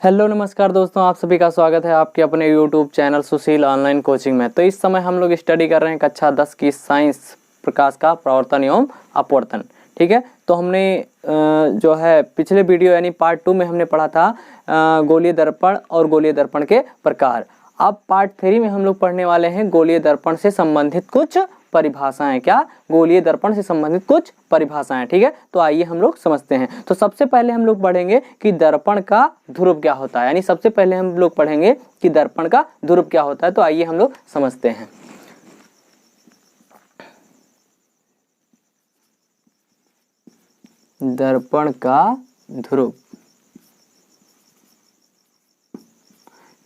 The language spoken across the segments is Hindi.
हेलो नमस्कार दोस्तों, आप सभी का स्वागत है आपके अपने यूट्यूब चैनल सुशील ऑनलाइन कोचिंग में। तो इस समय हम लोग स्टडी कर रहे हैं कक्षा 10 की साइंस प्रकाश का प्रवर्तन एवं अपवर्तन। ठीक है, तो हमने जो है पिछले वीडियो यानी पार्ट 2 में हमने पढ़ा था गोलीय दर्पण और गोलीय दर्पण के प्रकार। अब पार्ट 3 में हम लोग पढ़ने वाले हैं गोलीय दर्पण से संबंधित कुछ परिभाषाएं। क्या? गोलीय दर्पण से संबंधित कुछ परिभाषाएं। ठीक है, तो आइए हम लोग समझते हैं। तो सबसे पहले हम लोग पढ़ेंगे कि दर्पण का ध्रुव क्या होता है, यानी सबसे पहले हम लोग पढ़ेंगे कि दर्पण का ध्रुव क्या होता है। तो आइए हम लोग समझते हैं। दर्पण का ध्रुव,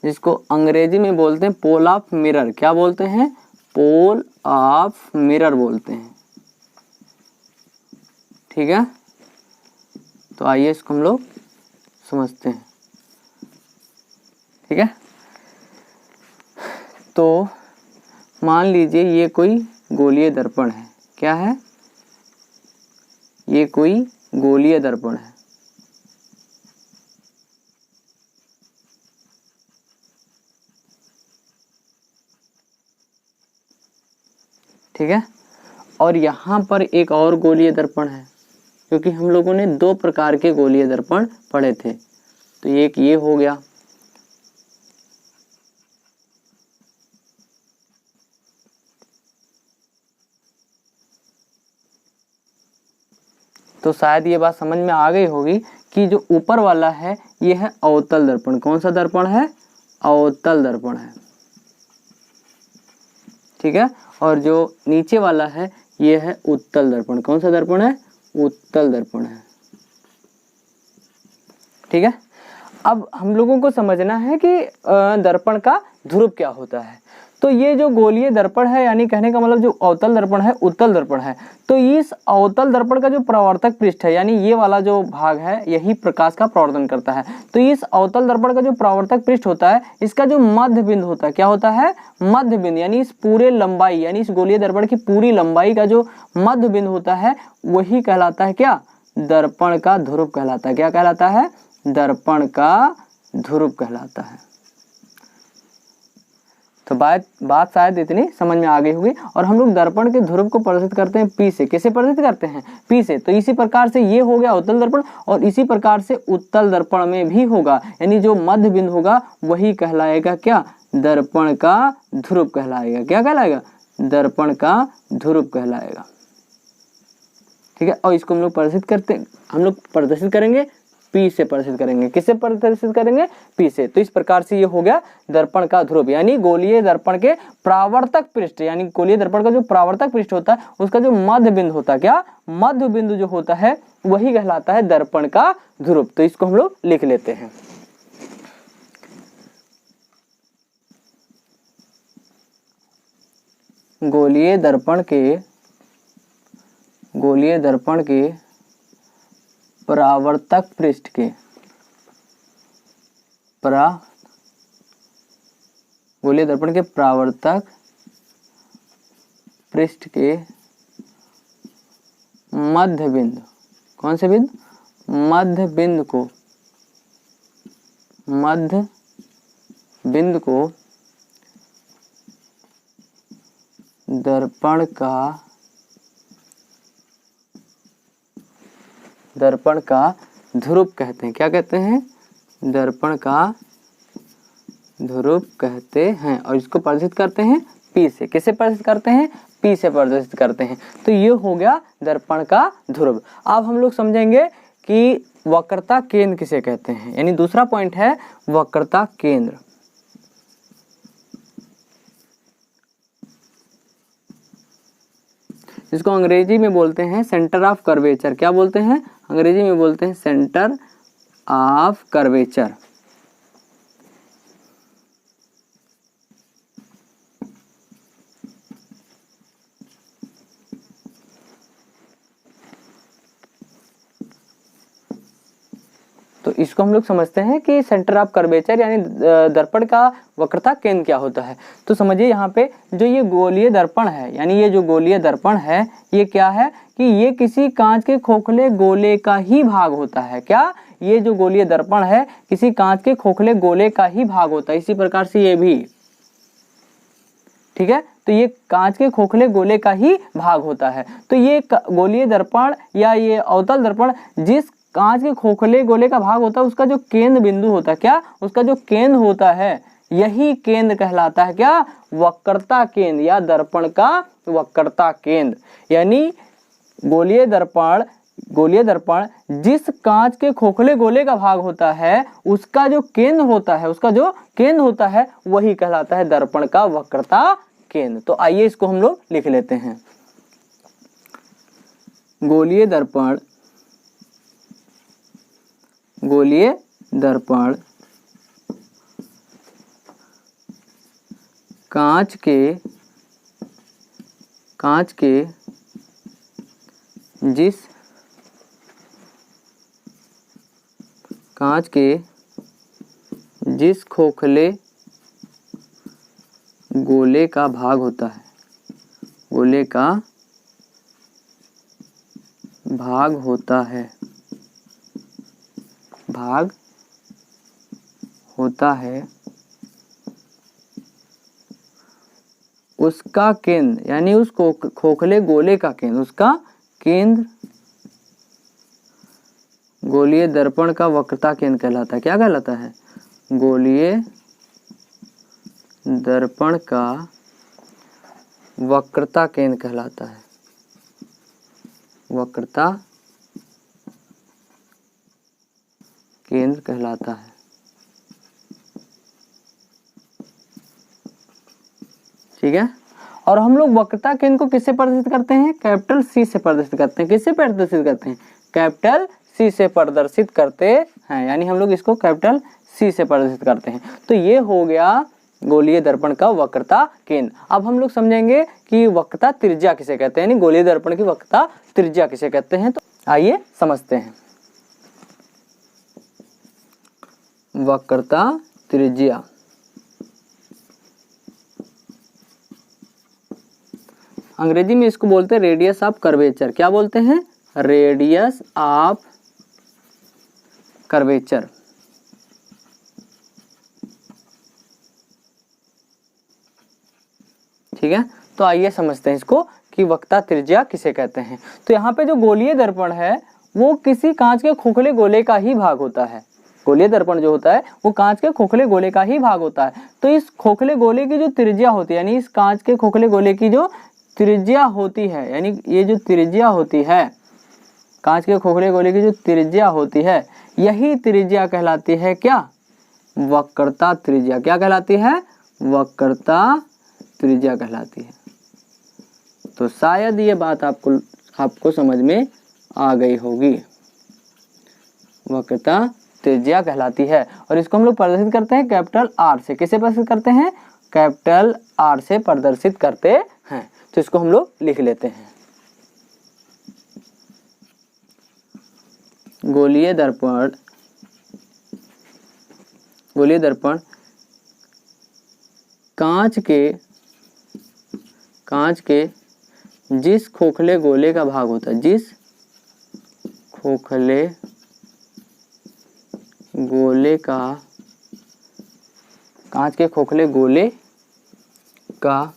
जिसको अंग्रेजी में बोलते हैं पोल ऑफ मिरर। क्या बोलते हैं? पोल ऑफ मिरर बोलते हैं। ठीक है, तो आइए इसको हम लोग समझते हैं। ठीक है, तो मान लीजिए ये कोई गोलीय दर्पण है। क्या है? ये कोई गोलीय दर्पण है। ठीक है, और यहाँ पर एक और गोलीय दर्पण है, क्योंकि हम लोगों ने 2 प्रकार के गोलीय दर्पण पढ़े थे। तो एक ये हो गया, तो शायद ये बात समझ में आ गई होगी कि जो ऊपर वाला है ये है अवतल दर्पण। कौन सा दर्पण है? अवतल दर्पण है। ठीक है, और जो नीचे वाला है ये है उत्तल दर्पण। कौन सा दर्पण है? उत्तल दर्पण है। ठीक है, अब हम लोगों को समझना है कि दर्पण का ध्रुव क्या होता है। तो ये जो गोलीय दर्पण है, यानी कहने का मतलब जो अवतल दर्पण है, उत्तल दर्पण है, तो इस अवतल दर्पण का जो परावर्तक पृष्ठ है, यानी ये वाला जो भाग है, यही प्रकाश का प्रवर्तन करता है। तो इस अवतल दर्पण का जो परावर्तक पृष्ठ होता है, इसका जो मध्य बिंदु होता है, क्या होता है? मध्य बिंदु, यानी इस पूरे लंबाई, यानी इस गोलीय दर्पण की पूरी लंबाई का जो मध्य बिंदु होता है, वही कहलाता है क्या? दर्पण का ध्रुव कहलाता है। क्या कहलाता है? दर्पण का ध्रुव कहलाता है। तो बात शायद इतनी समझ में आ गई होगी। और हम लोग दर्पण के ध्रुव को प्रदर्शित करते हैं P से। कैसे प्रदर्शित करते हैं? P से। तो इसी प्रकार से ये हो गया अवतल दर्पण, और इसी प्रकार से उत्तल दर्पण में भी होगा, यानी जो मध्य बिंदु होगा वही कहलाएगा क्या? दर्पण का ध्रुव कहलाएगा। क्या कहलाएगा? दर्पण का ध्रुव कहलाएगा। ठीक है, और इसको हम लोग प्रदर्शित करेंगे P से प्रदर्शित करेंगे। किससे प्रदर्शित करेंगे? P से। तो इस प्रकार से ये हो गया दर्पण का ध्रुव, यानी गोलीय दर्पण के परावर्तक पृष्ठ, यानी गोलीय दर्पण का जो परावर्तक पृष्ठ होता है उसका जो मध्य बिंदु होता है, क्या? मध्य बिंदु जो होता है वही कहलाता है दर्पण का ध्रुव। तो इसको हम लोग लिख लेते हैं। गोलीय दर्पण के परावर्तक पृष्ठ के गोलीय दर्पण के परावर्तक पृष्ठ के मध्य बिंदु, कौन से बिंदु? मध्य बिंदु को दर्पण का ध्रुव कहते हैं। क्या कहते हैं? दर्पण का ध्रुव कहते हैं। और इसको प्रदर्शित करते हैं P से। किसे प्रदर्शित करते हैं? P से प्रदर्शित करते हैं। तो ये हो गया दर्पण का ध्रुव। अब हम लोग समझेंगे कि वक्रता केंद्र किसे कहते हैं, यानी दूसरा पॉइंट है वक्रता केंद्र। जिसको अंग्रेजी में बोलते हैं सेंटर ऑफ कर्वेचर। क्या बोलते हैं? अंग्रेजी में बोलते हैं सेंटर ऑफ कर्वेचर। तो इसको हम लोग समझते हैं कि सेंटर ऑफ कर्वेचर यानी दर्पण का वक्रता केंद्र क्या होता है। तो समझिए यहाँ पे जो ये गोलीय दर्पण है, यानी ये जो गोलीय दर्पण है ये क्या है कि ये किसी कांच के खोखले गोले का ही भाग होता है। क्या? ये जो गोलीय दर्पण है किसी कांच के खोखले गोले का ही भाग होता है। इसी प्रकार से ये भी, ठीक है, तो ये कांच के खोखले गोले का ही भाग होता है। तो ये गोलीय दर्पण या ये अवतल दर्पण जिस कांच के खोखले गोले का भाग होता है उसका जो केंद्र बिंदु होता है, क्या, उसका जो केंद्र होता है, यही केंद्र कहलाता है क्या, वक्रता केंद्र या दर्पण का वक्रता केंद्र। यानी गोलीय दर्पण जिस कांच के खोखले गोले का भाग होता है उसका जो केंद्र होता है वही कहलाता है दर्पण का वक्रता केंद्र। तो आइए इसको हम लोग लिख लेते हैं। गोलीय दर्पण कांच के जिस खोखले गोले का भाग होता है, भाग होता है उसका केंद्र, यानी उस खोखले गोले का केंद्र, उसका केंद्र गोलीय दर्पण का वक्रता केंद्र कहलाता है। क्या कहलाता है, गोलीय दर्पण का वक्रता केंद्र कहलाता है, वक्रता केंद्र कहलाता है। ठीक है, और हम लोग वक्रता केंद्र को किससे प्रदर्शित करते हैं, कैपिटल सी से प्रदर्शित करते हैं। किससे प्रदर्शित करते हैं, कैपिटल सी से प्रदर्शित करते हैं, यानी हम लोग इसको कैपिटल सी से प्रदर्शित करते हैं। तो ये हो गया गोलीय दर्पण का वक्रता केंद्र। अब हम लोग समझेंगे कि वक्रता त्रिज्या किसे कहते हैं, यानी गोलीय दर्पण की वक्रता त्रिज्या किसे कहते हैं। तो आइए समझते हैं। वक्रता त्रिज्या, अंग्रेजी में इसको बोलते हैं रेडियस ऑफ कर्वेचर। क्या बोलते हैं, रेडियस ऑफ कर्वेचर। ठीक है, तो आइए समझते हैं इसको कि वक्रता त्रिज्या किसे कहते हैं। तो यहाँ पे जो गोलीय दर्पण है वो किसी कांच के खोखले गोले का ही भाग होता है। गोलीय दर्पण जो होता है वो कांच के खोखले गोले का ही भाग होता है। तो इस खोखले गोले की जो त्रिज्या होती है, यानी इस कांच के खोखले गोले की जो त्रिज्या होती है, यानी ये जो त्रिज्या होती है, कांच के खोखले गोले की जो त्रिज्या होती है, यही त्रिज्या कहलाती है क्या, वक्रता त्रिज्या। क्या कहलाती है, वक्रता त्रिज्या कहलाती है। तो शायद ये बात आपको समझ में आ गई होगी। वक्रता त्रिज्या कहलाती है और इसको हम लोग प्रदर्शित करते हैं कैपिटल आर से। किसे प्रदर्शित करते हैं, कैपिटल आर से प्रदर्शित करते हैं। तो इसको हम लोग लिख लेते हैं। गोलीय दर्पण कांच के जिस खोखले गोले का भाग होता है, जिस खोखले गोले का, कांच के खोखले गोले का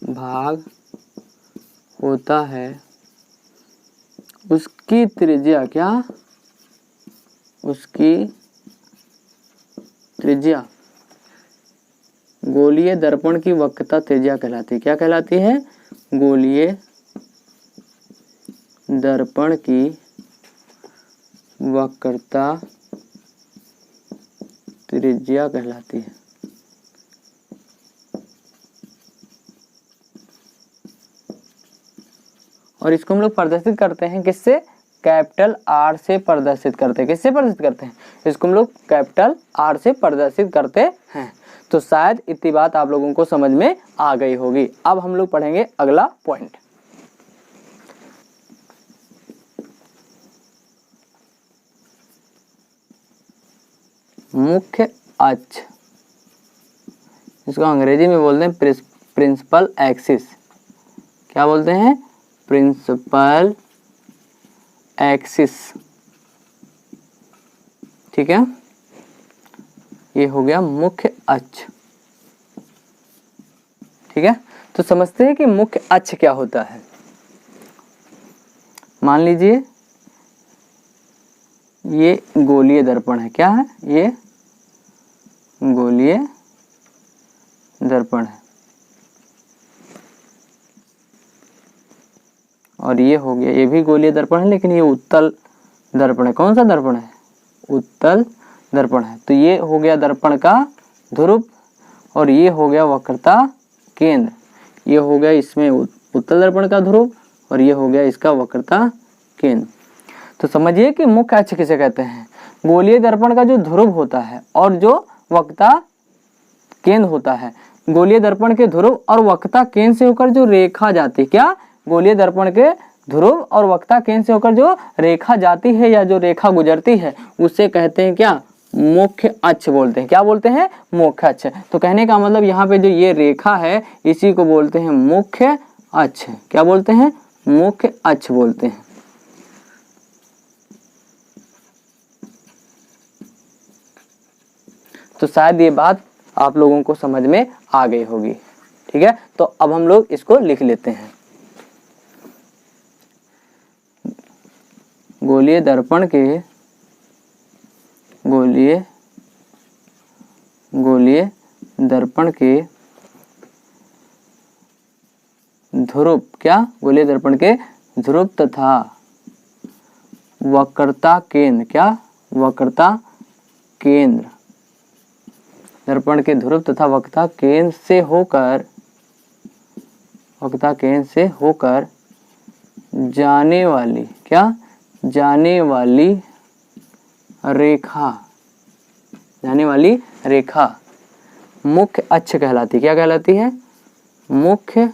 भाग होता है उसकी त्रिज्या, क्या, उसकी त्रिज्या गोलीय दर्पण की वक्रता त्रिज्या कहलाती है। क्या कहलाती है, गोलीय दर्पण की वक्रता त्रिज्या कहलाती है। और इसको हम लोग प्रदर्शित करते हैं किससे, कैपिटल आर से प्रदर्शित करते हैं। किससे प्रदर्शित करते हैं, इसको हम लोग कैपिटल आर से प्रदर्शित करते हैं। तो शायद इतनी बात आप लोगों को समझ में आ गई होगी। अब हम लोग पढ़ेंगे अगला पॉइंट। मुख्य अक्ष, इसको अंग्रेजी में बोलते हैं प्रिंसिपल एक्सिस। क्या बोलते हैं, प्रिंसिपल एक्सिस, ठीक है, ये हो गया मुख्य अक्ष, ठीक है। तो समझते हैं कि मुख्य अक्ष क्या होता है। मान लीजिए ये गोलीय दर्पण है, क्या है, ये गोलीय दर्पण है, और ये हो गया, ये भी गोलीय दर्पण है, लेकिन ये उत्तल दर्पण है। कौन सा दर्पण है, उत्तल दर्पण है। तो ये हो गया दर्पण का ध्रुव, और ये हो गया वक्रता केंद्र। ये हो गया इसमें उत्तल दर्पण का ध्रुव, और ये हो गया इसका वक्रता केंद्र। तो समझिए कि मुख्य अक्ष किसे कहते हैं, गोलीय दर्पण का जो ध्रुव होता है और जो वक्रता केंद्र होता है। गोलीय दर्पण के ध्रुव और वक्रता केंद्र से होकर जो रेखा जाती है, क्या, गोलीय दर्पण के ध्रुव और वक्रता केंद्र से होकर जो रेखा जाती है या जो रेखा गुजरती है, उसे कहते हैं क्या, मुख्य अक्ष बोलते हैं। क्या बोलते हैं, मुख्य अक्ष। तो कहने का मतलब यहाँ पे जो ये रेखा है इसी को बोलते हैं मुख्य अक्ष। क्या बोलते हैं, मुख्य अक्ष बोलते हैं। तो शायद ये बात आप लोगों को समझ में आ गई होगी, ठीक है। तो अब हम लोग इसको लिख लेते हैं। गोलीय दर्पण के ध्रुव, क्या, गोलीय दर्पण के ध्रुव तथा वक्रता केंद्र, क्या, वक्रता केंद्र, दर्पण के ध्रुव तथा वक्रता केंद्र से होकर जाने वाली, क्या, जाने वाली रेखा मुख्य अक्ष कहलाती। क्या कहलाती है, मुख्य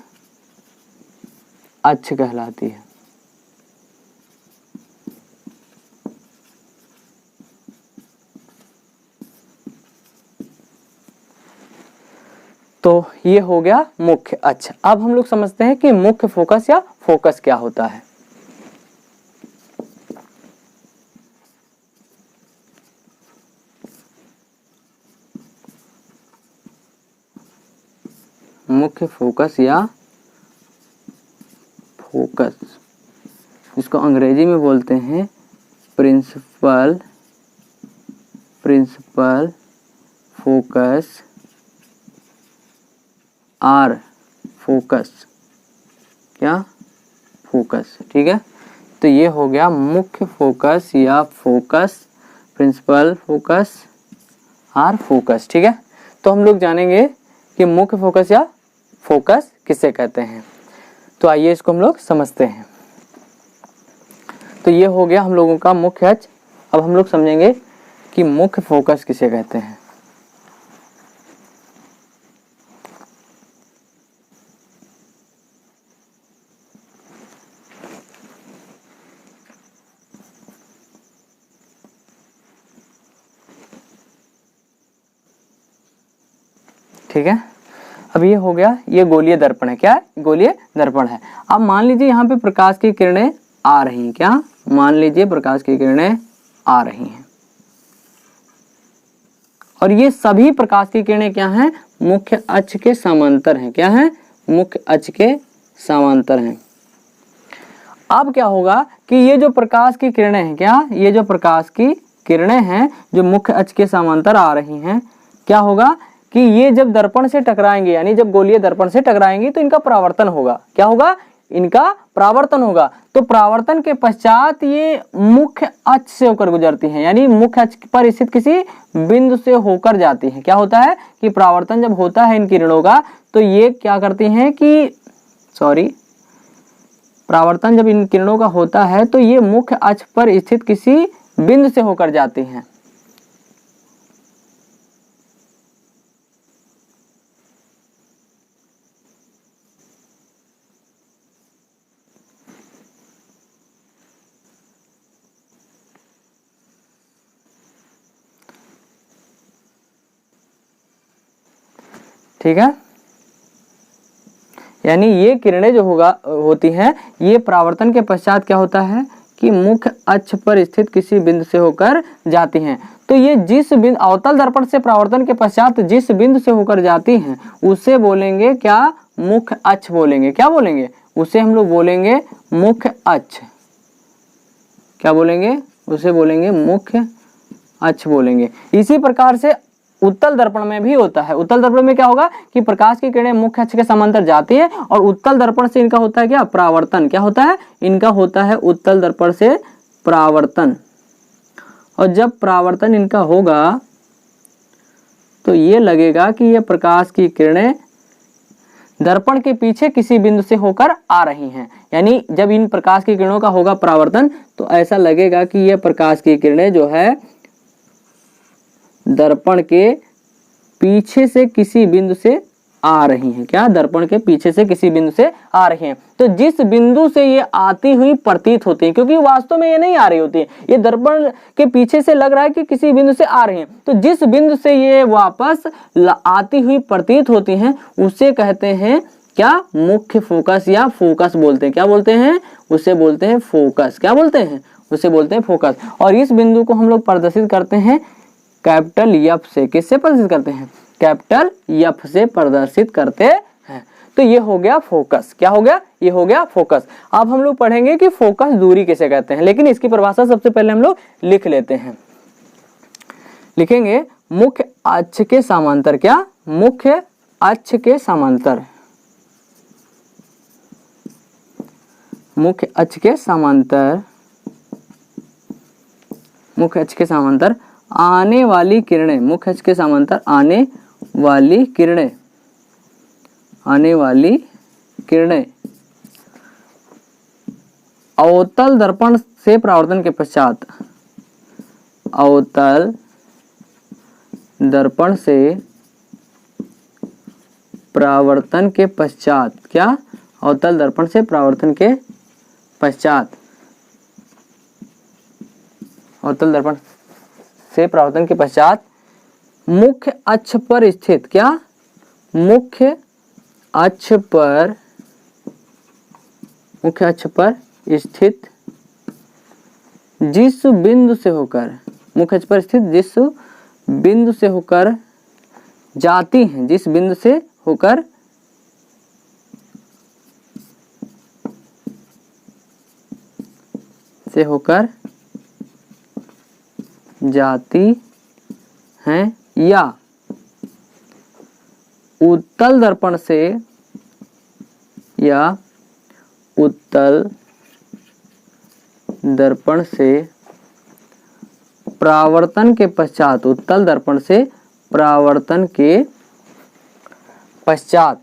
अक्ष कहलाती है। तो ये हो गया मुख्य अक्ष। अब हम लोग समझते हैं कि मुख्य फोकस या फोकस क्या होता है। मुख्य फोकस या फोकस, इसको अंग्रेजी में बोलते हैं प्रिंसिपल फोकस आर फोकस, क्या, फोकस, ठीक है। तो ये हो गया मुख्य फोकस या focus, principal focus or focus, ठीक है। तो हम लोग जानेंगे कि मुख्य फोकस या फोकस किसे कहते हैं। तो आइए इसको हम लोग समझते हैं। तो ये हो गया हम लोगों का मुख्य अक्ष। अब हम लोग समझेंगे कि मुख्य फोकस किसे कहते हैं। ठीक है, अब ये हो गया, ये गोलीय दर्पण है, क्या है, गोलीय दर्पण है। अब मान लीजिए यहाँ पे प्रकाश की किरणें आ रही हैं, क्या, मान लीजिए प्रकाश की किरणें आ रही हैं, और ये सभी प्रकाश की किरणें क्या हैं, मुख्य अक्ष के समांतर हैं। क्या है, मुख्य अक्ष के समांतर हैं। अब क्या होगा कि ये जो प्रकाश की किरणें हैं, क्या, ये जो प्रकाश की किरणें हैं जो मुख्य अक्ष के समांतर आ रही हैं, क्या होगा कि ये जब दर्पण से टकराएंगे, यानी जब गोलीय दर्पण से टकराएंगे तो इनका परावर्तन होगा। क्या होगा, इनका परावर्तन होगा। तो परावर्तन के पश्चात ये मुख्य अक्ष से होकर गुजरती हैं, यानी मुख्य अक्ष पर स्थित किसी बिंदु से होकर जाती हैं। क्या होता है कि परावर्तन जब होता है इन किरणों का, तो ये क्या करती हैं कि परावर्तन जब इन किरणों का होता है तो ये मुख्य अक्ष पर स्थित किसी बिंदु से होकर जाती हैं। ठीक है, यानी ये किरणें जो होती हैं, ये परावर्तन के पश्चात क्या होता है कि मुख्य अक्ष पर स्थित किसी बिंदु से होकर जाती हैं। तो ये जिस बिंदु अवतल दर्पण से परावर्तन के पश्चात जिस बिंदु से होकर जाती हैं उसे बोलेंगे क्या, मुख्य अक्ष बोलेंगे। क्या बोलेंगे, उसे हम लोग बोलेंगे मुख्य अक्ष। क्या बोलेंगे, उसे बोलेंगे मुख्य अक्ष बोलेंगे। इसी प्रकार से उत्तल दर्पण में भी होता है। उत्तल दर्पण में क्या होगा कि प्रकाश की किरणें मुख्य अक्ष के समांतर जाती है और उत्तल दर्पण से इनका होता है क्या, परावर्तन। क्या होता है, इनका होता है उत्तल दर्पण से परावर्तन। और जब परावर्तन इनका होगा तो ये लगेगा कि ये प्रकाश की किरणें दर्पण के पीछे किसी बिंदु से होकर आ रही हैं। यानी जब इन प्रकाश की किरणों का होगा परावर्तन तो ऐसा लगेगा कि ये प्रकाश की किरणें जो है दर्पण के पीछे से किसी बिंदु से आ रही हैं। क्या, दर्पण के पीछे से किसी बिंदु से आ रही हैं। तो जिस बिंदु से ये आती हुई प्रतीत होती है, क्योंकि वास्तव में ये नहीं आ रही होती है, ये दर्पण के पीछे से लग रहा है कि किसी बिंदु से आ रही हैं, तो जिस बिंदु से ये वापस आती हुई प्रतीत होती हैं उसे कहते हैं क्या, मुख्य फोकस या फोकस बोलते हैं। क्या बोलते हैं, उसे बोलते हैं फोकस। क्या बोलते हैं, उसे बोलते हैं फोकस। और इस बिंदु को हम लोग प्रदर्शित करते हैं कैपिटल एफ से। किससे प्रदर्शित करते हैं, कैपिटल एफ से प्रदर्शित करते हैं। तो ये हो गया फोकस। क्या हो गया, ये हो गया फोकस। अब हम लोग पढ़ेंगे कि फोकस दूरी किसे कहते हैं, लेकिन इसकी परिभाषा सबसे पहले हम लोग लिख लेते हैं। लिखेंगे मुख्य अक्ष के समांतर। क्या, मुख्य अक्ष के समांतर। मुख्य अक्ष के समांतर, मुख्य अक्ष के समांतर आने वाली किरणें। मुख्य अक्ष के समांतर आने वाली किरणें, आने वाली किरणें अवतल दर्पण से परावर्तन के पश्चात, अवतल दर्पण से परावर्तन के पश्चात। क्या, अवतल दर्पण से परावर्तन के पश्चात, अवतल दर्पण से परावर्तन के पश्चात मुख्य अक्ष पर स्थित। क्या, मुख्य अक्ष पर, मुख्य अक्ष पर स्थित जिस बिंदु से होकर, मुख्य अक्ष पर स्थित जिस बिंदु से होकर जाती हैं, जिस बिंदु से होकर जाती हैं या उत्तल दर्पण से, या उत्तल दर्पण से परावर्तन के पश्चात, उत्तल दर्पण से परावर्तन के पश्चात,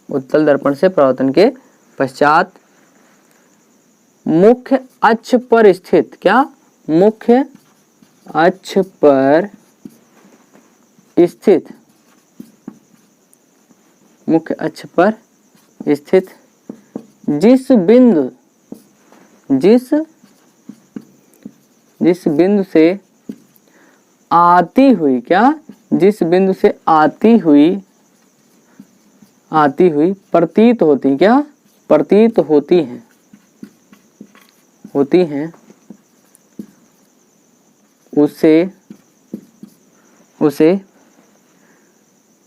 उत्तल दर्पण से परावर्तन के पश्चात मुख्य अक्ष पर स्थित। क्या, मुख्य अक्ष पर स्थित, मुख्य अक्ष पर स्थित जिस बिंदु, जिस बिंदु से आती हुई, क्या, जिस बिंदु से आती हुई प्रतीत होती, क्या, प्रतीत होती हैं, होती हैं, उसे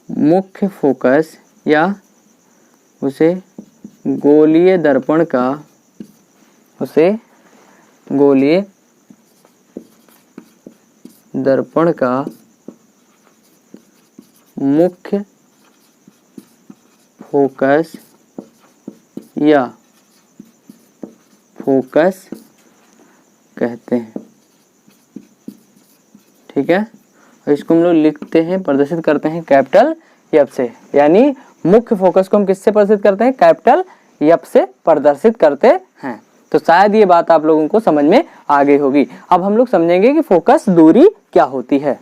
मुख्य फोकस या उसे गोलीय दर्पण का, उसे गोलीय दर्पण का मुख्य फोकस या फोकस कहते हैं। ठीक है, और इसको हम लोग लिखते हैं, प्रदर्शित करते हैं कैपिटल एफ से। यानी मुख्य फोकस को हम किससे प्रदर्शित करते हैं, कैपिटल एफ से प्रदर्शित करते हैं। तो शायद ये बात आप लोगों को समझ में आ गई होगी। अब हम लोग समझेंगे कि फोकस दूरी क्या होती है।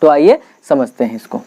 तो आइए समझते हैं इसको।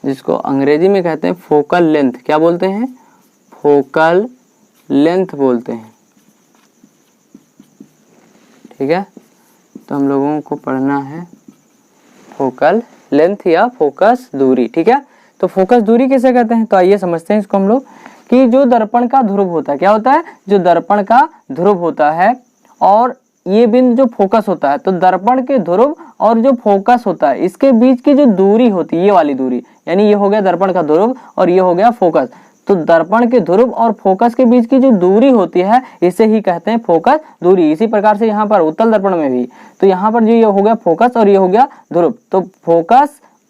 जिसको अंग्रेजी में कहते हैं फोकल लेंथ। क्या बोलते हैं? फोकल लेंथ बोलते हैं। ठीक है, तो हम लोगों को पढ़ना है फोकल लेंथ या फोकस दूरी। ठीक है, तो फोकस दूरी किसे कहते हैं? तो आइए समझते हैं इसको हम लोग कि जो दर्पण का ध्रुव होता है, क्या होता है? जो दर्पण का ध्रुव होता है और ये बिंदु जो फोकस होता है, तो दर्पण के ध्रुव और जो फोकस होता है इसके बीच की जो दूरी होती है, ये वाली दूरी, यानी ये हो गया दर्पण का ध्रुव और ये हो गया फोकस। तो दर्पण के ध्रुव और फोकस के बीच की जो दूरी होती है इसे ही कहते हैं फोकस दूरी। इसी प्रकार से यहाँ पर उत्तल दर्पण में भी, तो यहाँ पर जो ये हो गया फोकस और ये हो गया ध्रुव, तो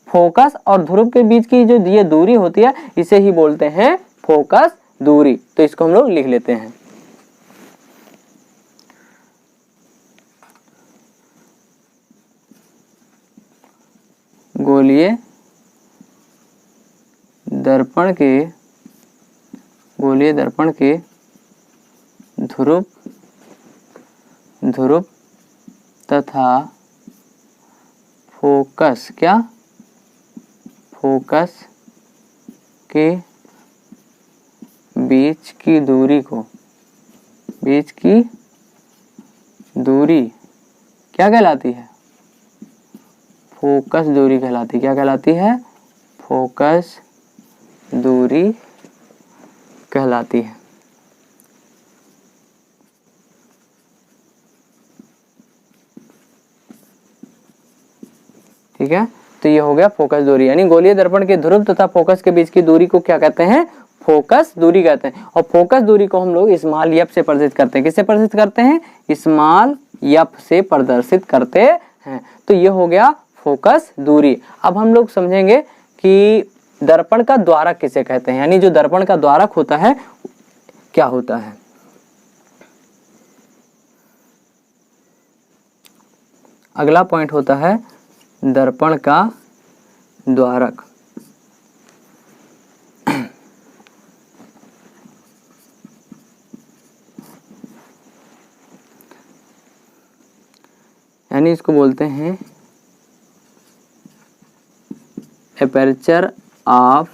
फोकस और ध्रुव के बीच की जो ये दूरी होती है इसे ही बोलते हैं फोकस दूरी। तो इसको हम लोग लिख लेते हैं। गोलीय दर्पण के ध्रुव तथा फोकस के बीच की दूरी क्या कहलाती है? फोकस दूरी कहलाती है। क्या कहलाती है? फोकस दूरी कहलाती है। ठीक है, तो ये हो गया फोकस दूरी, यानी गोलीय दर्पण के ध्रुव तथा फोकस के बीच की दूरी को क्या कहते हैं? फोकस दूरी कहते हैं। और फोकस दूरी को हम लोग स्मॉल एफ से प्रदर्शित करते हैं। किससे प्रदर्शित करते हैं? स्मॉल एफ से प्रदर्शित करते हैं। तो ये हो गया फोकस दूरी। अब हम लोग समझेंगे कि दर्पण का द्वारक किसे कहते हैं, यानी जो दर्पण का द्वारक होता है क्या होता है। अगला पॉइंट होता है दर्पण का द्वारक। यानी इसको बोलते हैं एपर्चर ऑफ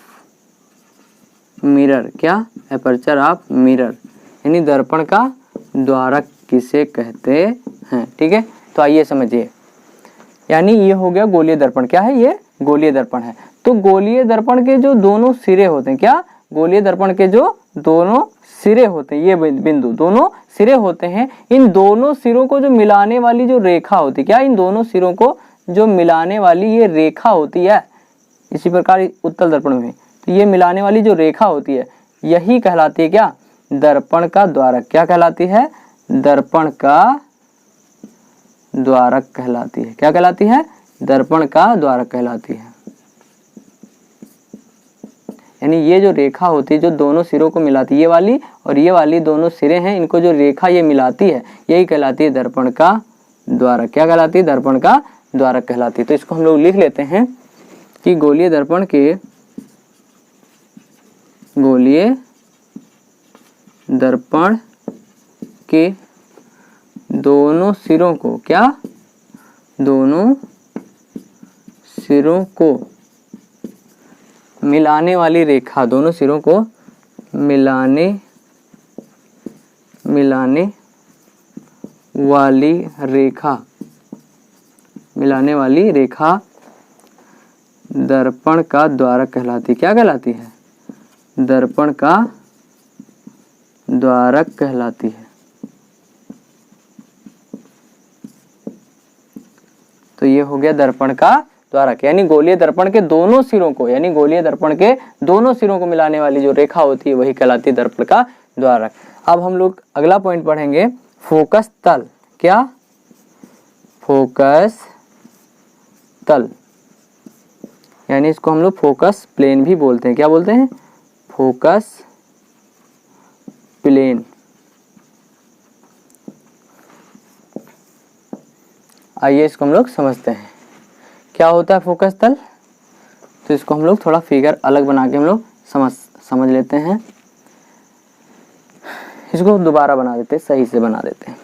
मिरर। क्या? एपर्चर ऑफ मिरर, यानी दर्पण का द्वारक किसे कहते हैं। ठीक है, तो आइए समझिए, यानी ये हो गया गोलीय दर्पण। क्या है? ये गोलीय दर्पण है। तो गोलीय दर्पण के जो दोनों सिरे होते हैं, क्या? गोलीय दर्पण के जो दोनों सिरे होते हैं, ये बिंदु दोनों सिरे होते हैं, इन दोनों सिरों को जो मिलाने वाली जो रेखा होती है, क्या? इन दोनों सिरों को जो मिलाने वाली ये रेखा होती है, इसी प्रकार उत्तल दर्पण में, तो ये मिलाने वाली जो रेखा होती है यही कहलाती है क्या? दर्पण का द्वारक। क्या कहलाती है? दर्पण का द्वारक कहलाती है। क्या कहलाती है? दर्पण का द्वारक कहलाती है। यानी ये जो रेखा होती है जो दोनों सिरों को मिलाती है, ये वाली और ये वाली दोनों सिरे हैं, इनको जो रेखा ये मिलाती है यही कहलाती है दर्पण का द्वारक। क्या कहलाती है? दर्पण का द्वारक कहलाती है। तो इसको हम लोग लिख लेते हैं कि गोलीय दर्पण के दोनों सिरों को, क्या? दोनों सिरों को मिलाने वाली रेखा, दोनों सिरों को मिलाने वाली रेखा दर्पण का द्वारक कहलाती। क्या कहलाती है? दर्पण का द्वारक कहलाती है। तो ये हो गया दर्पण का द्वारक, यानी गोलीय दर्पण के दोनों सिरों को, यानी गोलीय दर्पण के दोनों सिरों को मिलाने वाली जो रेखा होती है वही कहलाती है दर्पण का द्वारक। अब हम लोग अगला पॉइंट पढ़ेंगे फोकस तल। क्या? फोकस तल, यानी इसको हम लोग फोकस प्लेन भी बोलते हैं। क्या बोलते हैं? Focus plane. आइए इसको हम लोग समझते हैं क्या होता है फोकस तल। तो इसको हम लोग थोड़ा फिगर अलग बना के हम लोग समझ लेते हैं। इसको दोबारा बना देते हैं, सही से बना देते हैं।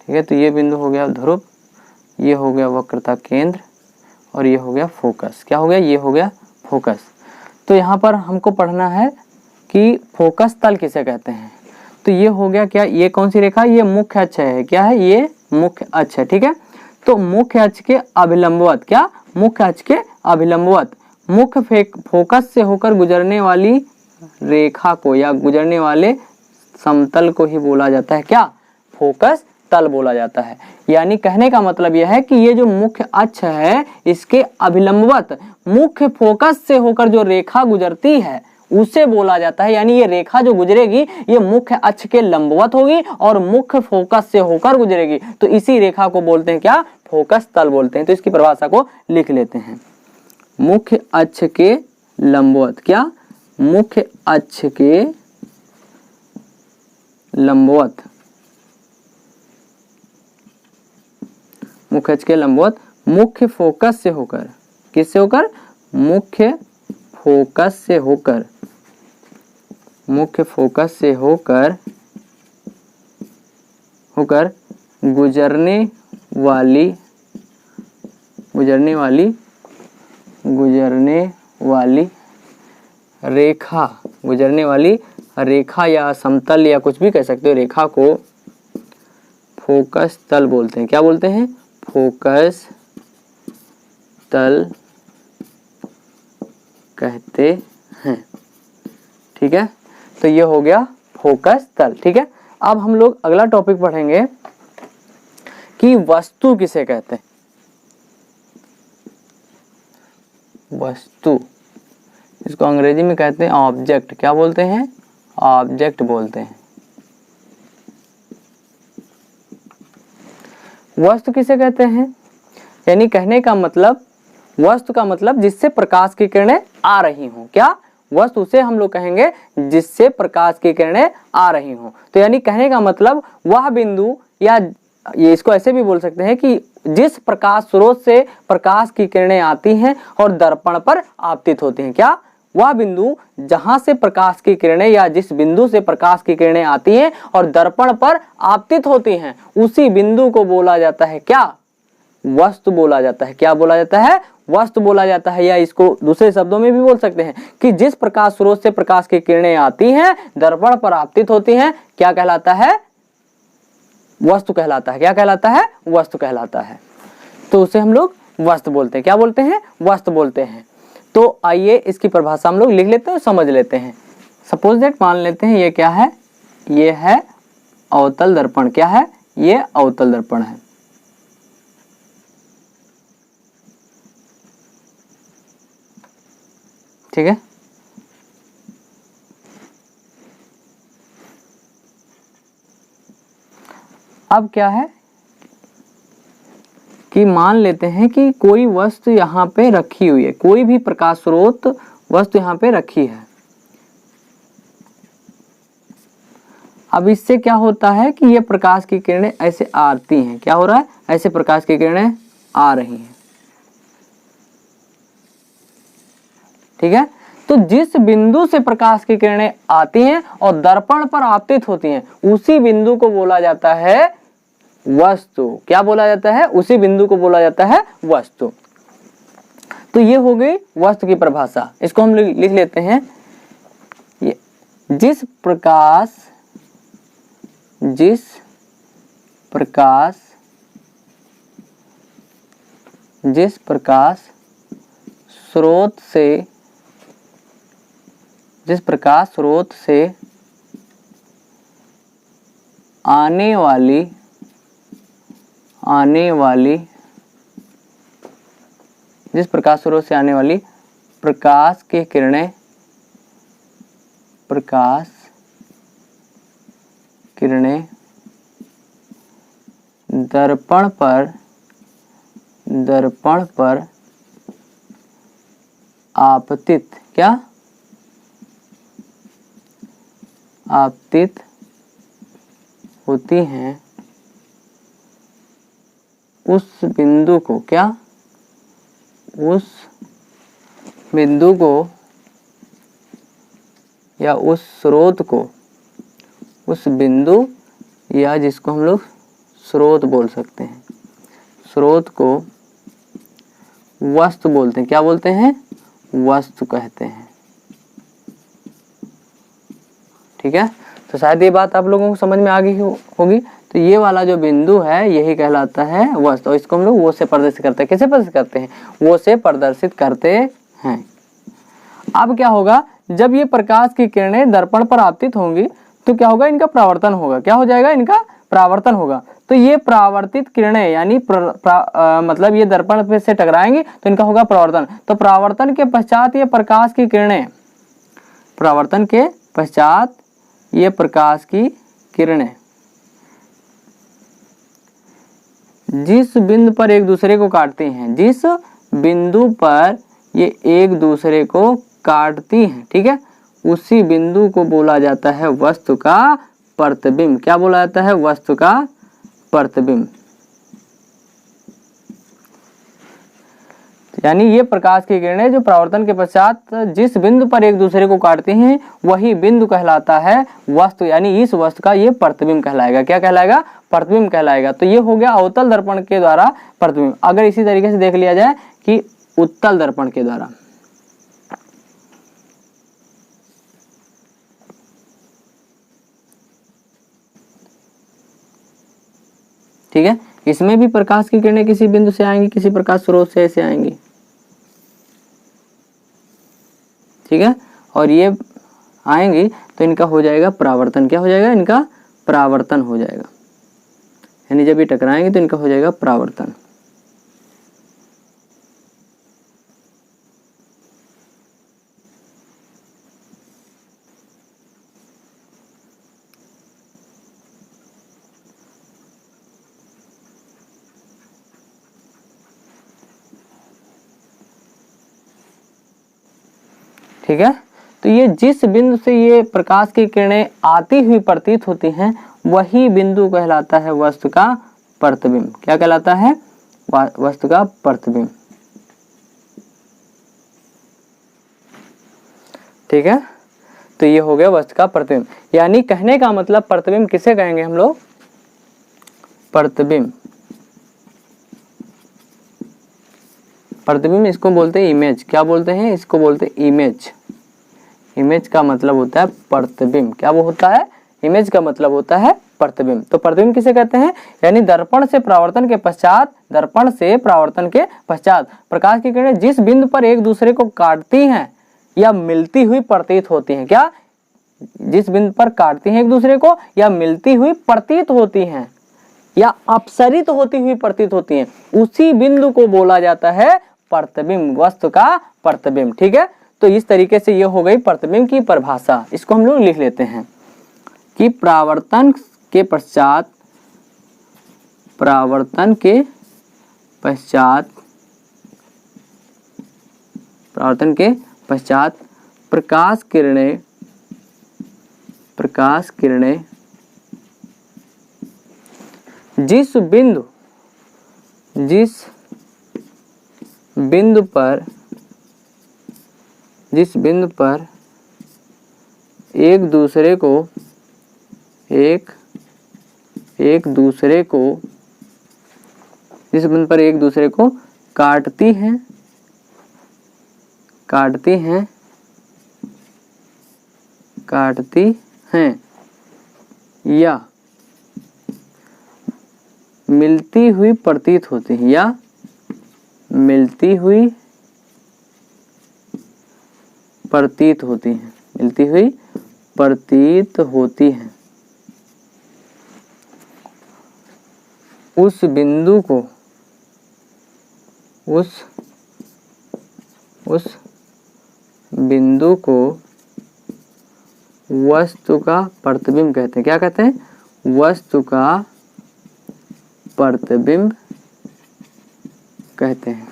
ठीक है। तो ये बिंदु हो गया ध्रुव, ये हो गया वक्रता केंद्र और ये हो गया फोकस। क्या हो गया? ये हो गया फोकस। तो यहाँ पर हमको पढ़ना है कि फोकस तल किसे कहते हैं। तो ये हो गया क्या, ये कौन सी रेखा, ये मुख्य अक्ष है। क्या है? ये मुख्य अक्ष है। ठीक है। तो मुख्य अक्ष के अभिलंबवत, क्या, मुख्य अक्ष के अभिलंबवत मुख्य फोकस से होकर गुजरने वाली रेखा को या गुजरने वाले समतल को ही बोला जाता है क्या? फोकस तल बोला जाता है। यानी कहने का मतलब यह है कि ये जो मुख्य अक्ष है इसके अभिलंबवत मुख्य फोकस से होकर जो रेखा गुजरती है उसे बोला जाता है। यानी ये रेखा जो गुजरेगी ये मुख्य अक्ष के लंबवत होगी और मुख्य फोकस से होकर गुजरेगी। तो इसी रेखा को बोलते हैं क्या? फोकस तल बोलते हैं। तो इसकी परिभाषा को लिख लेते हैं। मुख्य अक्ष के लंबवत, क्या? मुख्य अक्ष के लंबवत, मुख्य अक्ष के लंबवत मुख्य फोकस से होकर, किससे होकर? मुख्य फोकस से होकर, मुख्य फोकस से होकर गुजरने वाली रेखा, गुजरने वाली रेखा या समतल या कुछ भी कह सकते हो, रेखा को फोकस तल बोलते हैं। क्या बोलते हैं? फोकस तल कहते हैं। ठीक है। तो ये हो गया फोकस तल। ठीक है। अब हम लोग अगला टॉपिक पढ़ेंगे कि वस्तु किसे कहते हैं। वस्तु, इसको अंग्रेजी में कहते हैं ऑब्जेक्ट। क्या बोलते हैं? ऑब्जेक्ट बोलते हैं। वस्तु किसे कहते हैं? यानी कहने का मतलब, वस्तु का मतलब जिससे प्रकाश की किरणें आ रही हों। क्या? वस्तु से हम लोग कहेंगे जिससे प्रकाश की किरणें आ रही हों। तो यानी कहने का मतलब वह बिंदु, या ये इसको ऐसे भी बोल सकते हैं कि जिस प्रकाश स्रोत से प्रकाश की किरणें आती हैं और दर्पण पर आपतित होती हैं। क्या? वह बिंदु जहां से प्रकाश की किरणें, या जिस बिंदु से प्रकाश की किरणें आती हैं और दर्पण पर आपतित होती हैं, उसी बिंदु को बोला जाता है क्या? वस्तु बोला जाता है। क्या बोला जाता है? वस्तु बोला जाता है। या इसको दूसरे शब्दों में भी बोल सकते हैं कि जिस प्रकाश स्रोत से प्रकाश की किरणें आती हैं, दर्पण पर आपतित होती हैं, क्या कहलाता है? वस्तु कहलाता है। क्या कहलाता है? वस्तु कहलाता है। तो उसे हम लोग वस्तु बोलते हैं। क्या बोलते हैं? वस्तु बोलते हैं। तो आइए इसकी परिभाषा हम लोग लिख लेते हैं और समझ लेते हैं। सपोज दैट, मान लेते हैं ये क्या है? ये है अवतल दर्पण। क्या है? ये अवतल दर्पण है। ठीक है। अब क्या है कि मान लेते हैं कि कोई वस्तु यहाँ पे रखी हुई है, कोई भी प्रकाश स्रोत वस्तु यहाँ पे रखी है। अब इससे क्या होता है कि ये प्रकाश की किरणें ऐसे आती हैं। क्या हो रहा है? ऐसे प्रकाश की किरणें आ रही हैं। ठीक है। तो जिस बिंदु से प्रकाश की किरणें आती हैं और दर्पण पर आपतित होती हैं, उसी बिंदु को बोला जाता है वस्तु। क्या बोला जाता है? उसी बिंदु को बोला जाता है वस्तु। तो ये हो गई वस्तु की परिभाषा। इसको हम लिख लेते हैं। ये जिस प्रकाश स्रोत से आने वाली जिस प्रकाश स्रोत से आने वाली प्रकाश की किरणें दर्पण पर आपतित, क्या? आपतित होती हैं, उस बिंदु को, क्या? उस बिंदु को या उस स्रोत को, उस बिंदु या जिसको हम लोग स्रोत बोल सकते हैं। स्रोत को वस्तु बोलते हैं। क्या बोलते हैं? वस्तु कहते हैं। ठीक है, तो शायद ये बात आप लोगों को समझ में आ गई होगी। तो ये वाला जो बिंदु है यही कहलाता है वस्तु, और इसको हम लोग वो से प्रदर्शित करते हैं। कैसे प्रदर्शित करते हैं? वो से प्रदर्शित करते हैं। अब क्या होगा, जब ये प्रकाश की किरणें दर्पण पर आपतित होंगी तो क्या होगा, इनका परावर्तन होगा। क्या हो जाएगा? इनका परावर्तन होगा। तो ये परावर्तित किरणें यानी मतलब ये दर्पण पे से टकराएंगी तो इनका होगा परावर्तन। तो परावर्तन के पश्चात ये प्रकाश की किरणें, परावर्तन के पश्चात ये प्रकाश की किरणें जिस बिंदु पर एक दूसरे को काटती हैं, जिस बिंदु पर ये एक दूसरे को काटती हैं, ठीक है, उसी बिंदु को बोला जाता है वस्तु का प्रतिबिंब। क्या बोला जाता है? वस्तु का प्रतिबिंब। यानी ये प्रकाश की किरणें जो परावर्तन के पश्चात जिस बिंदु पर एक दूसरे को काटती हैं वही बिंदु कहलाता है वस्तु, यानी इस वस्तु का ये प्रतिबिंब कहलाएगा। क्या कहलाएगा? प्रतिबिंब कहलाएगा। तो ये हो गया अवतल दर्पण के द्वारा प्रतिबिंब। अगर इसी तरीके से देख लिया जाए कि उत्तल दर्पण के द्वारा, ठीक है, इसमें भी प्रकाश की किरणें किसी बिंदु से आएंगी, किसी प्रकाश स्रोत से ऐसे आएंगी, ठीक है, और ये आएंगी तो इनका हो जाएगा परावर्तन। क्या हो जाएगा? इनका परावर्तन हो जाएगा। यानी जब ये टकराएंगे तो इनका हो जाएगा परावर्तन। ठीक है, तो ये जिस बिंदु से ये प्रकाश की किरणें आती हुई प्रतीत होती हैं वही बिंदु कहलाता है वस्तु का प्रतिबिंब। क्या कहलाता है? वस्तु का प्रतिबिंब। ठीक है, तो ये हो गया वस्तु का प्रतिबिंब। यानी कहने का मतलब प्रतिबिंब किसे कहेंगे हम लोग? प्रतिबिंब। प्रतिबिंब इसको बोलते हैं इमेज। क्या बोलते हैं? इसको बोलते हैं इमेज। इमेज का मतलब होता है प्रतिबिंब। क्या वो होता है? इमेज का मतलब होता है प्रतिबिंब। तो प्रतिबिंब किसे कहते हैं? यानी दर्पण से परावर्तन के पश्चात, दर्पण से परावर्तन के पश्चात प्रकाश की किरणें जिस बिंदु पर एक दूसरे को काटती हैं या मिलती हुई प्रतीत होती हैं। क्या? जिस बिंदु पर काटती हैं एक दूसरे को या मिलती हुई प्रतीत होती हैं या अपसरित होती हुई प्रतीत होती हैं, उसी बिंदु को बोला जाता है प्रतिबिंब, वस्तु का प्रतिबिंब। ठीक है, तो इस तरीके से ये हो गई प्रतिबिंब की परिभाषा। इसको हम लोग लिख लेते हैं कि परावर्तन के पश्चात, परावर्तन के पश्चात, परावर्तन के पश्चात प्रकाश किरणें, प्रकाश किरणें जिस बिंदु, जिस बिंदु पर, जिस बिंदु पर एक दूसरे को, एक दूसरे को, जिस बिंदु पर एक दूसरे को काटती हैं, काटती हैं, काटती हैं या मिलती हुई प्रतीत होती हैं, या मिलती हुई प्रतीत होती हैं, मिलती हुई प्रतीत होती हैं, उस बिंदु को, उस बिंदु को वस्तु का प्रतिबिंब कहते हैं। क्या कहते हैं? वस्तु का प्रतिबिंब कहते हैं।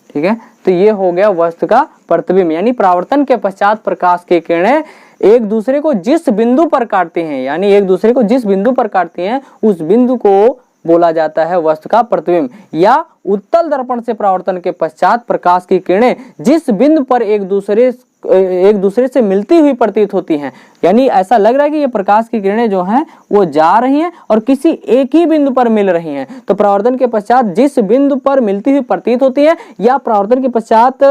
ठीक है, तो ये हो गया वस्तु का प्रतिबिंब। यानी परावर्तन के पश्चात प्रकाश की किरणें एक दूसरे को जिस बिंदु पर काटती हैं, यानी एक दूसरे को जिस बिंदु पर काटती हैं उस बिंदु को बोला जाता है वस्तु का प्रतिबिंब। या उत्तल दर्पण से परावर्तन के पश्चात प्रकाश की किरणें जिस बिंदु पर एक दूसरे एक दूसरे से मिलती हुई प्रतीत होती हैं, यानी ऐसा लग रहा है कि ये प्रकाश की किरणें जो हैं वो जा रही हैं और किसी एक ही बिंदु पर मिल रही हैं। तो परावर्तन के पश्चात जिस बिंदु पर मिलती हुई प्रतीत होती है या परावर्तन के पश्चात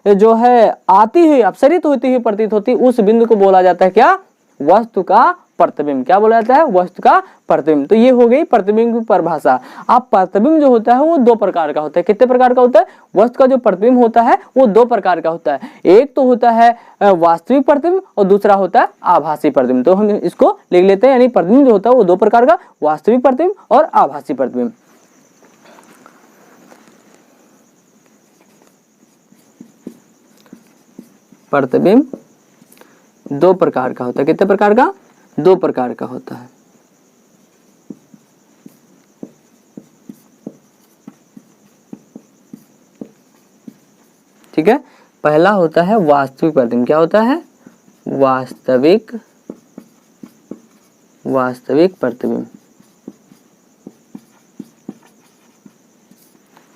जो है आती हुई अपसरित होती हुई प्रतीत होती, उस बिंदु को बोला जाता है क्या? वस्तु का प्रतिबिंब। क्या बोला जाता है? वस्तु का प्रतिबिंब। तो ये हो गई प्रतिबिंब की परिभाषा। अब प्रतिबिंब जो होता है वो दो प्रकार का होता है। कितने प्रकार का होता है? वस्तु का जो प्रतिबिंब होता है वो दो प्रकार का होता है। एक तो होता है वास्तविक प्रतिबिंब और दूसरा होता है आभासी प्रतिबिंब। तो हम इसको लिख लेते हैं, यानी प्रतिबिंब जो होता है वो दो प्रकार का, वास्तविक प्रतिबिंब और आभासी प्रतिबिंब। प्रतिबिंब दो प्रकार का होता है। कितने प्रकार का? दो प्रकार का होता है। ठीक है, पहला होता है वास्तविक प्रतिबिंब। क्या होता है? वास्तविक प्रतिबिंब।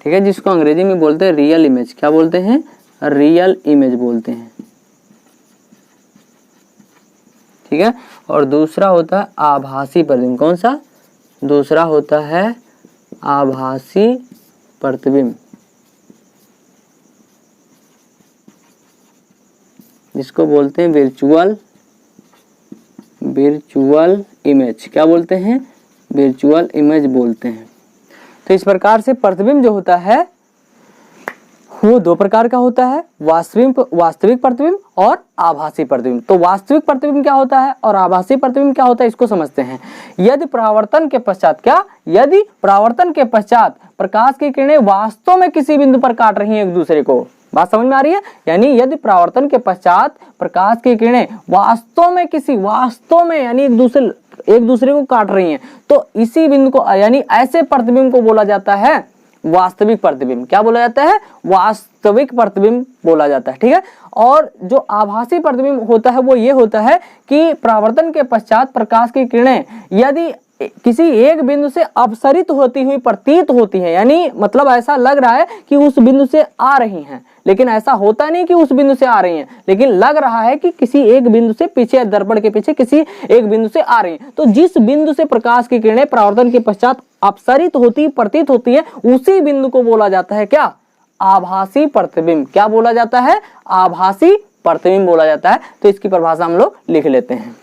ठीक है, जिसको अंग्रेजी में बोलते हैं रियल इमेज। क्या बोलते हैं? रियल इमेज बोलते हैं। ठीक है, और दूसरा होता है आभासी प्रतिबिंब। कौन सा? दूसरा होता है आभासी प्रतिबिंब, जिसको बोलते हैं विर्चुअल इमेज। क्या बोलते हैं? विर्चुअल इमेज बोलते हैं। तो इस प्रकार से प्रतिबिंब जो होता है वो दो प्रकार का होता है, वास्तविक प्रतिबिंब और आभासी प्रतिबिंब। तो वास्तविक प्रतिबिंब क्या होता है और आभासी प्रतिबिंब क्या होता है, इसको समझते हैं। यदि परावर्तन के पश्चात क्या? यदि परावर्तन के पश्चात प्रकाश की किरणें वास्तव में किसी बिंदु पर काट रही हैं एक दूसरे को। बात समझ में आ रही है? यानी यदि परावर्तन के पश्चात प्रकाश की किरणें वास्तव में यानी एक दूसरे को काट रही हैं, तो इसी बिंदु को यानी ऐसे प्रतिबिंब को बोला जाता है वास्तविक प्रतिबिंब। क्या बोला जाता है? वास्तविक प्रतिबिंब बोला जाता है। ठीक है, और जो आभासी प्रतिबिंब होता है वो ये होता है कि परावर्तन के पश्चात प्रकाश की किरणें यदि किसी एक बिंदु से अपसरित होती हुई प्रतीत होती है, यानी मतलब ऐसा लग रहा है कि उस बिंदु से आ रही हैं, लेकिन ऐसा होता नहीं कि उस बिंदु से आ रही हैं, लेकिन लग रहा है कि किसी एक बिंदु से पीछे, दर्पण के पीछे किसी एक बिंदु से आ रही हैं। तो जिस बिंदु से प्रकाश की किरणें परावर्तन के पश्चात अपसरित होती प्रतीत होती है, उसी बिंदु को बोला जाता है क्या? आभासी प्रतिबिंब। क्या बोला जाता है? आभासी प्रतिबिंब बोला जाता है। तो इसकी परिभाषा हम लोग लिख लेते हैं।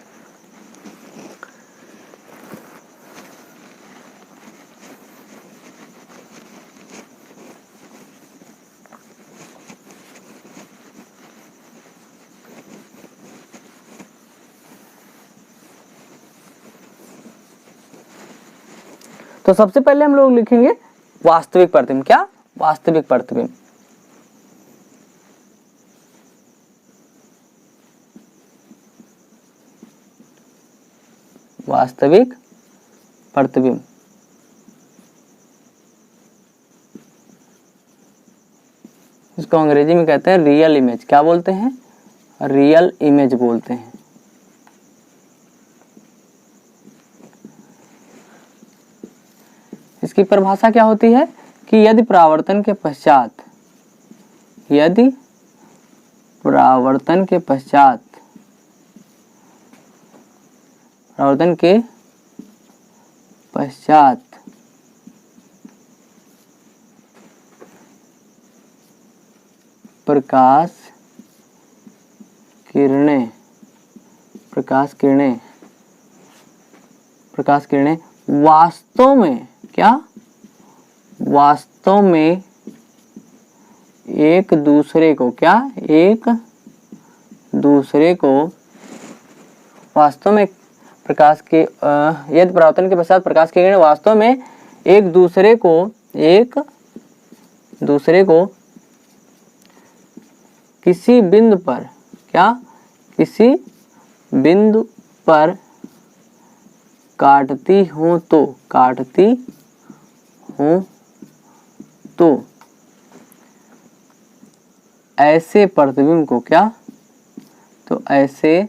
तो सबसे पहले हम लोग लिखेंगे वास्तविक प्रतिबिंब। क्या? वास्तविक प्रतिबिंब। वास्तविक प्रतिबिंब। इसको अंग्रेजी में कहते हैं रियल इमेज। क्या बोलते हैं? रियल इमेज बोलते हैं। इसकी परिभाषा क्या होती है कि यदि परावर्तन के पश्चात प्रकाश किरणें वास्तव में क्या? वास्तव में एक दूसरे को वास्तव में प्रकाश के यदि परावर्तन के पश्चात प्रकाश की किरणें वास्तव में एक दूसरे को किसी बिंदु पर काटती हो तो ऐसे प्रतिबिंब को क्या? तो ऐसे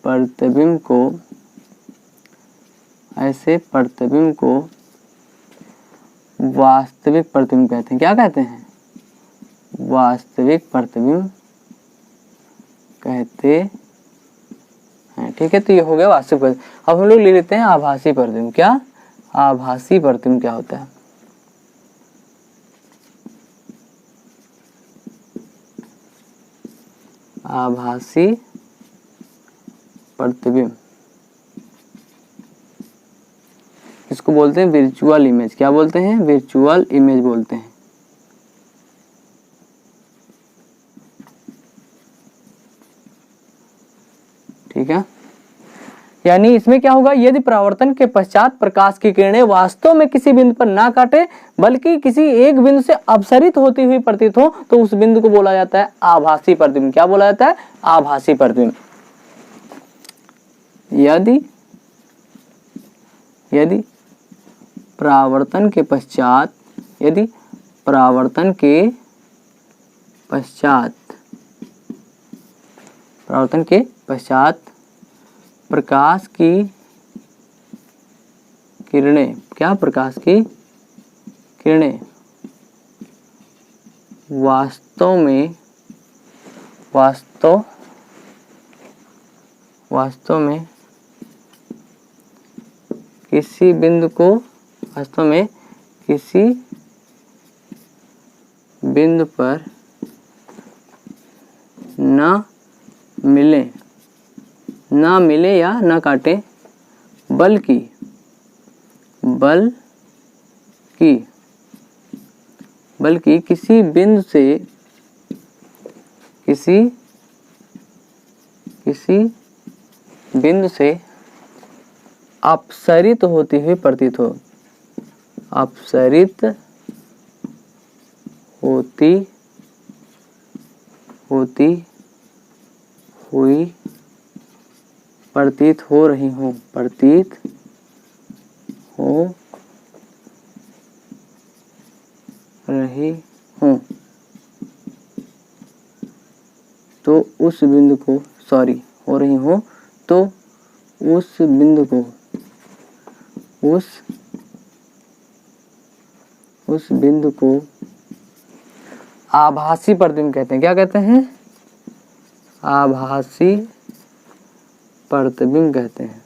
प्रतिबिंब को वास्तविक प्रतिबिंब कहते हैं। क्या कहते हैं? वास्तविक प्रतिबिंब कहते हैं। ठीक है, तो ये हो गया वास्तविक प्रतिबिंब। अब हम लोग ले लेते हैं आभासी प्रतिबिंब। क्या आभासी प्रतिबिंब क्या होता है? आभासी प्रतिबिंब इसको बोलते हैं वर्चुअल इमेज। क्या बोलते हैं? वर्चुअल इमेज बोलते हैं। ठीक है, यानी इसमें क्या होगा, यदि परावर्तन के पश्चात प्रकाश की किरणें वास्तव में किसी बिंदु पर ना काटे बल्कि किसी एक बिंदु से अपसरित होती हुई प्रतीत हो तो उस बिंदु को बोला जाता है आभासी प्रतिबिंब। क्या बोला जाता है? आभासी प्रतिबिंब। यदि परावर्तन के पश्चात प्रकाश की किरणें, प्रकाश की किरणें वास्तव में किसी बिंदु पर ना मिले या ना काटे बल्कि किसी बिंदु से अपसरित होती हुई प्रतीत हो। अपसरित होती हुई प्रतीत हो रही हूँ तो उस बिंदु को उस बिंदु को आभासी प्रतिबिंब कहते हैं। क्या कहते हैं? आभासी प्रतिबिंब कहते हैं।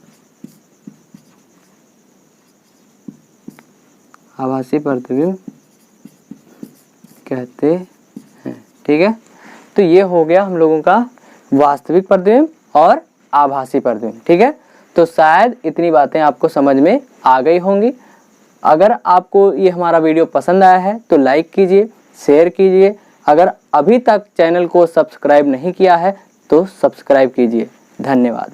आभासी प्रतिबिंब कहते हैं। ठीक है, तो ये हो गया हम लोगों का वास्तविक प्रतिबिंब और आभासी प्रतिबिंब। ठीक है, तो शायद इतनी बातें आपको समझ में आ गई होंगी। अगर आपको ये हमारा वीडियो पसंद आया है तो लाइक कीजिए, शेयर कीजिए। अगर अभी तक चैनल को सब्सक्राइब नहीं किया है तो सब्सक्राइब कीजिए। धन्यवाद।